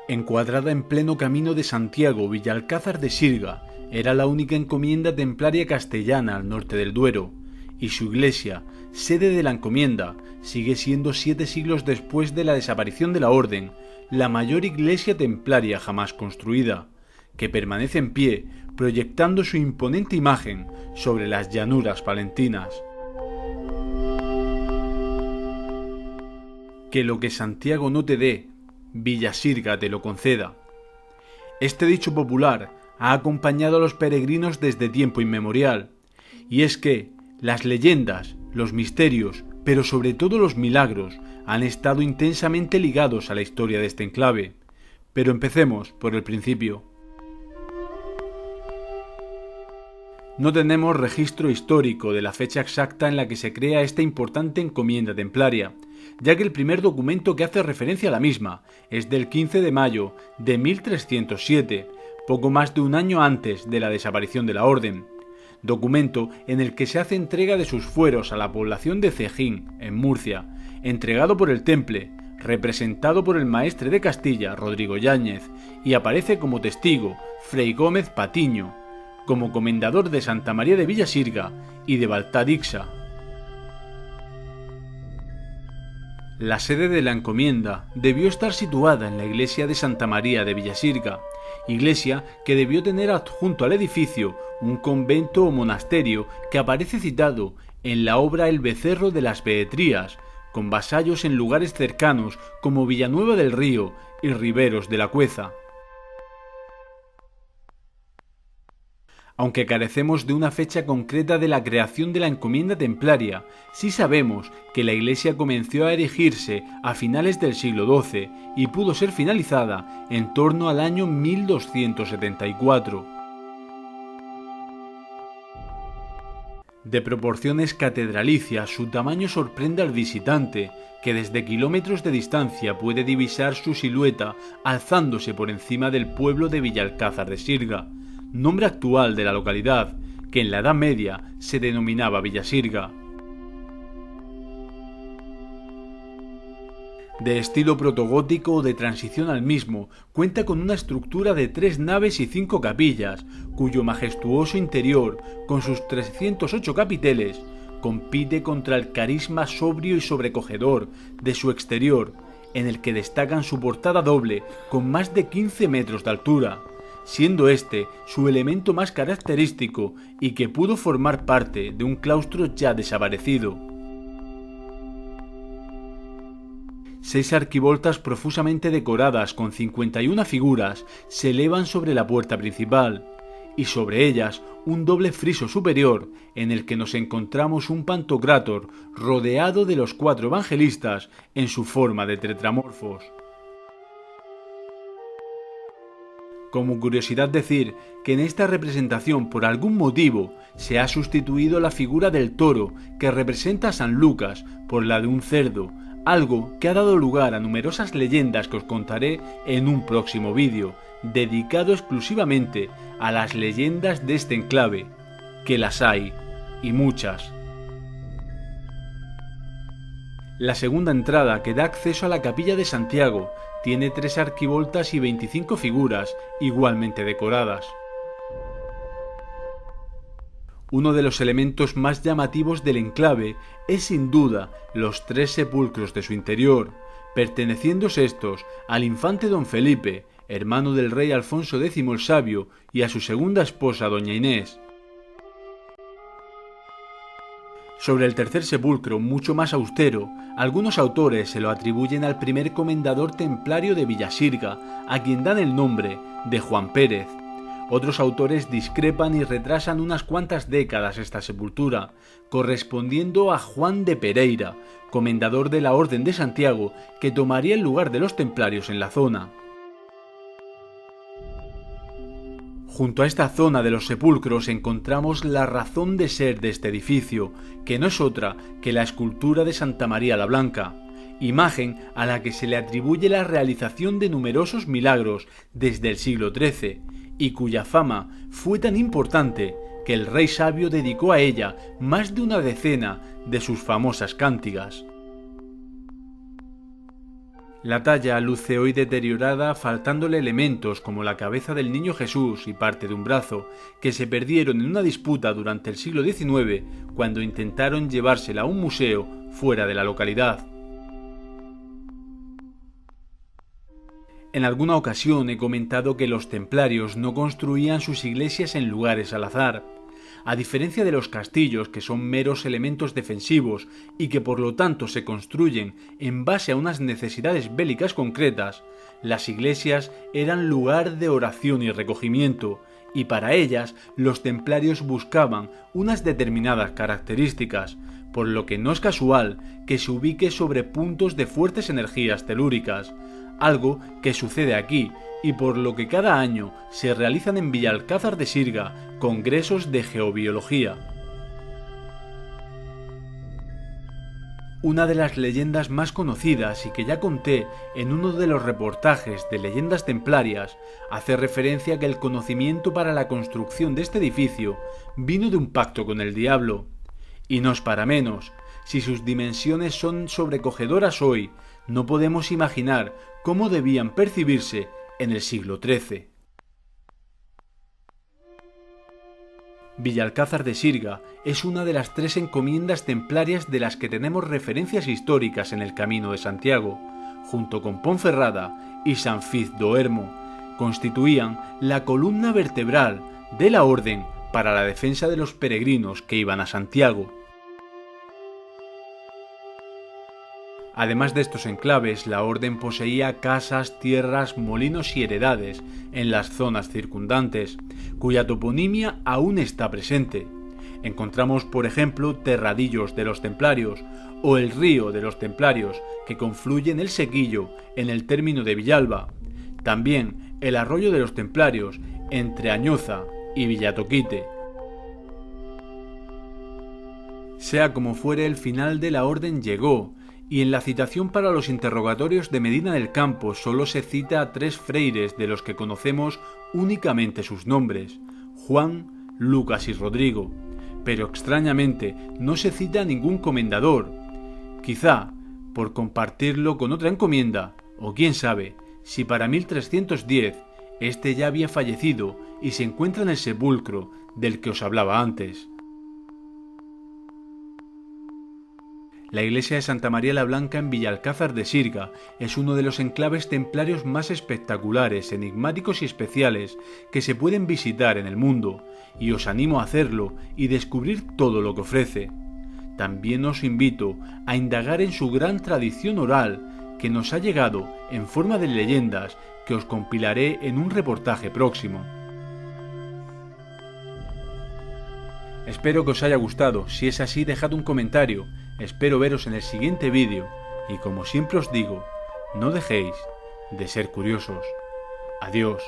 Encuadrada en pleno camino de Santiago, Villalcázar de Sirga era la única encomienda templaria castellana al norte del Duero, y su iglesia, sede de la encomienda, sigue siendo 7 siglos después de la desaparición de la orden, la mayor iglesia templaria jamás construida, que permanece en pie, proyectando su imponente imagen sobre las llanuras palentinas. Que lo que Santiago no te dé, Villasirga te lo conceda. Este dicho popular ha acompañado a los peregrinos desde tiempo inmemorial, y es que las leyendas, los misterios, pero sobre todo los milagros, han estado intensamente ligados a la historia de este enclave. Pero empecemos por el principio. No tenemos registro histórico de la fecha exacta en la que se crea esta importante encomienda templaria, ya que el primer documento que hace referencia a la misma es del 15 de mayo de 1307, poco más de un año antes de la desaparición de la orden, documento en el que se hace entrega de sus fueros a la población de Cejín, en Murcia, entregado por el Temple, representado por el maestre de Castilla, Rodrigo Yáñez, y aparece como testigo Fray Gómez Patiño, como comendador de Santa María de Villasirga y de Baltadixa. La sede de la encomienda debió estar situada en la iglesia de Santa María de Villasirga, iglesia que debió tener adjunto al edificio un convento o monasterio que aparece citado en la obra El Becerro de las Beetrías, con vasallos en lugares cercanos como Villanueva del Río y Riberos de la Cueza. Aunque carecemos de una fecha concreta de la creación de la encomienda templaria, sí sabemos que la iglesia comenzó a erigirse a finales del siglo XII y pudo ser finalizada en torno al año 1274. De proporciones catedralicias, su tamaño sorprende al visitante, que desde kilómetros de distancia puede divisar su silueta alzándose por encima del pueblo de Villalcázar de Sirga, nombre actual de la localidad, que en la Edad Media se denominaba Villasirga. De estilo protogótico o de transición al mismo, cuenta con una estructura de 3 naves y 5 capillas, cuyo majestuoso interior, con sus 308 capiteles, compite contra el carisma sobrio y sobrecogedor de su exterior, en el que destacan su portada doble, con más de 15 metros de altura, siendo este su elemento más característico y que pudo formar parte de un claustro ya desaparecido. 6 arquivoltas profusamente decoradas con 51 figuras se elevan sobre la puerta principal, y sobre ellas un doble friso superior en el que nos encontramos un pantocrátor rodeado de los 4 evangelistas en su forma de tetramorfos. Como curiosidad decir que en esta representación por algún motivo se ha sustituido la figura del toro que representa a San Lucas por la de un cerdo, algo que ha dado lugar a numerosas leyendas que os contaré en un próximo vídeo, dedicado exclusivamente a las leyendas de este enclave, que las hay, y muchas. La segunda entrada, que da acceso a la capilla de Santiago, tiene 3 arquivoltas y 25 figuras, igualmente decoradas. Uno de los elementos más llamativos del enclave es sin duda los 3 sepulcros de su interior, perteneciendo estos al infante don Felipe, hermano del rey Alfonso X el Sabio, y a su segunda esposa doña Inés. Sobre el tercer sepulcro, mucho más austero, algunos autores se lo atribuyen al primer comendador templario de Villasirga, a quien dan el nombre de Juan Pérez. Otros autores discrepan y retrasan unas cuantas décadas esta sepultura, correspondiendo a Juan de Pereira, comendador de la Orden de Santiago, que tomaría el lugar de los templarios en la zona. Junto a esta zona de los sepulcros encontramos la razón de ser de este edificio, que no es otra que la escultura de Santa María la Blanca, imagen a la que se le atribuye la realización de numerosos milagros desde el siglo XIII, y cuya fama fue tan importante que el rey sabio dedicó a ella más de una decena de sus famosas cántigas. La talla luce hoy deteriorada, faltándole elementos como la cabeza del niño Jesús y parte de un brazo, que se perdieron en una disputa durante el siglo XIX cuando intentaron llevársela a un museo fuera de la localidad. En alguna ocasión he comentado que los templarios no construían sus iglesias en lugares al azar. A diferencia de los castillos, que son meros elementos defensivos y que por lo tanto se construyen en base a unas necesidades bélicas concretas, las iglesias eran lugar de oración y recogimiento, y para ellas los templarios buscaban unas determinadas características, por lo que no es casual que se ubique sobre puntos de fuertes energías telúricas, algo que sucede aquí y por lo que cada año se realizan en Villalcázar de Sirga congresos de geobiología. Una de las leyendas más conocidas y que ya conté en uno de los reportajes de leyendas templarias hace referencia a que el conocimiento para la construcción de este edificio vino de un pacto con el diablo. Y no es para menos, si sus dimensiones son sobrecogedoras hoy, no podemos imaginar cómo debían percibirse en el siglo XIII. Villalcázar de Sirga es una de las 3 encomiendas templarias de las que tenemos referencias históricas en el Camino de Santiago, junto con Ponferrada y San Fiz do Ermo, constituían la columna vertebral de la orden para la defensa de los peregrinos que iban a Santiago. Además de estos enclaves, la orden poseía casas, tierras, molinos y heredades en las zonas circundantes, cuya toponimia aún está presente. Encontramos, por ejemplo, Terradillos de los Templarios o el Río de los Templarios, que confluye en el Sequillo, en el término de Villalba. También el Arroyo de los Templarios, entre Añoza y Villatoquite. Sea como fuere, el final de la orden llegó, y en la citación para los interrogatorios de Medina del Campo solo se cita a 3 freires de los que conocemos únicamente sus nombres, Juan, Lucas y Rodrigo, pero extrañamente no se cita a ningún comendador, quizá por compartirlo con otra encomienda, o quién sabe, si para 1310 este ya había fallecido y se encuentra en el sepulcro del que os hablaba antes. La iglesia de Santa María la Blanca en Villalcázar de Sirga es uno de los enclaves templarios más espectaculares, enigmáticos y especiales que se pueden visitar en el mundo, y os animo a hacerlo y descubrir todo lo que ofrece. También os invito a indagar en su gran tradición oral que nos ha llegado en forma de leyendas que os compilaré en un reportaje próximo. Espero que os haya gustado. Si es así, dejad un comentario. Espero veros en el siguiente vídeo y, como siempre os digo, no dejéis de ser curiosos. Adiós.